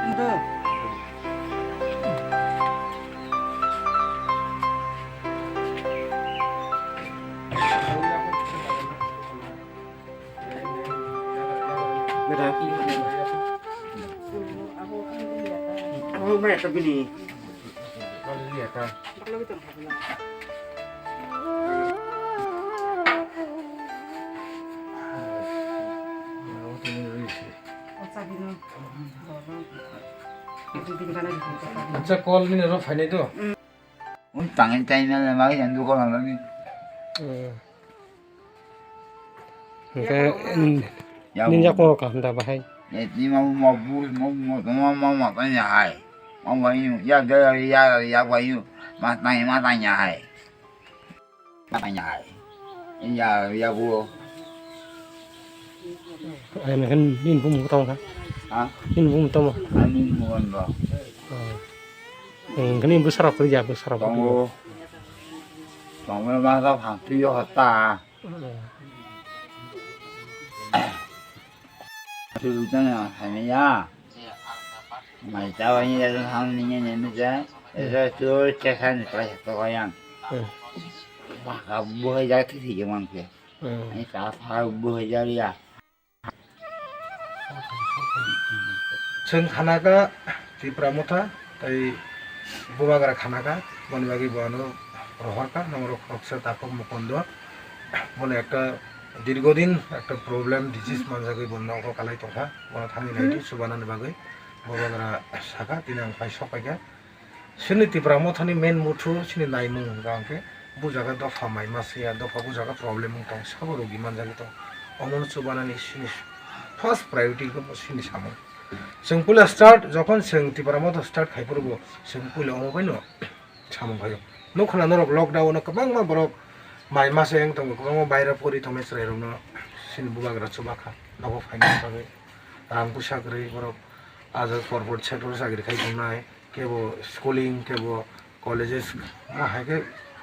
Aku banyak tapi nih. Kalau lihat kan. আচ্ছা call নিয়ে rho ফাইনে তো ওই টাঙেন চাই না আমাকে জানতো কল আমি ninja ko ka handa bahai ni mau bu mau cái nhà hai mau vậy ya ya vậy mà nhà hai nhà hai ya bu ai mà kan nin bum tong ka hả nin bum tong anh muốn rồi kan nin besar kerja besar còn mà tao hàng tiêu hạt ta từ cho nên thầy mày ya mày tao anh ra thằng này này nó ra rồi tôi chơi sang phải tôi ăn và bữa giờ thì gì mà kìa anh sao phải bữa giờ đi à जों खानागा त्रिपुरा मथा ताई बुबागरा खानागा बनबागी बनो রহরকা নম্বর অক্সর তাপক মুকুন্দ বলে একটা দীর্ঘদিন একটা problem disease মানজাগৈ বন্নাও কালাই তথা বনা থামি নাইটি সুবানানি বাগৈ বুবাগরা সাকা তিনি আং পাই সপাইगा সিনি त्रिपुरा मथानि मेन मुथु सिनि नाइमु गांके बुजागा दफा माइ मासिया दफा बुजागा प्रॉब्लम दं साबो रोगि मानजागै दं अमन सुबानानि सिनि फार्स्ट प्रायोरिटी को सिनि सामो जों पुला स्टार्ट যখন जों त्रिपुरा मथा स्टार्ट खाइफोरबो जों पुला अमबायनो सामो खायो no khana norok lockdown kabang ma borok mai mase eng tong kabang bayra pori thome srai rona sin bubagra chubakha nago finance bagai rang pusagri borok aja corporate sector sagri khai thongnai kebo schooling kebo colleges ma hage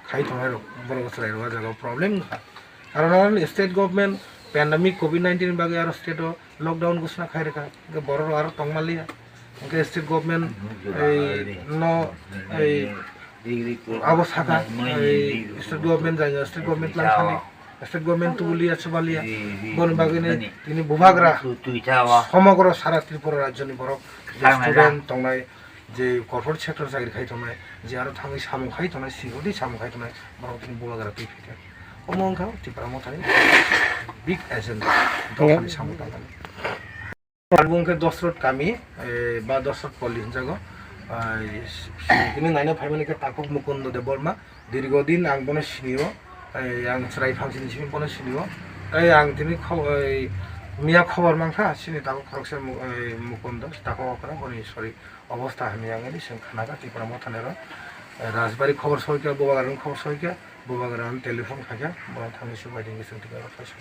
khai thongai borok srai ro jaga problem karon state government pandemic covid-19 bagai aro state lockdown ghosna khai rekha borok aro tongmalia state government no अब साका state government जायगा state government लांखानि state government तुलिया सुबालिया बन बागैनो तिनि बुभाग्रा समग्र सारा त्रिपुरा राज्यनि बरक स्टुडेंट तंनाय जे कर्पोरेट सेक्टर सागरि खाइ तंनाय जे आरो थाङै सामु खाइ तंनाय सिगुदि सामु खाइ तंनाय बरक तिनि बुभाग्रा फैफेके अमंखा त्रिपुरा मथानि बिग एजेंडा दखानि सामु तंनाय आलबुंके दसरत कामी बा दसरत पल्ली जागो তিনি নাইনা ফাইমানিকে তাকক মুকুন্দ দেববর্মা দীর্ঘদিন আং বনে সিনিও আং স্রাই ফাংশন সিমি বনে সিনিও তাই আং তিনি মিয়া খবর মাংখা সিনি তাকক খরকসে মুকুন্দ তাকক করা বনি সরি অবস্থা আমি আঙেনি সিং খানাকা ত্রিপুরা মথানের রাজবাড়ি খবর সইকা বুবাগারন খবর সইকা বুবাগারন টেলিফোন খাইকা বনা থামি সুবাইদিন গেছেন ত্রিপুরা ফাইসা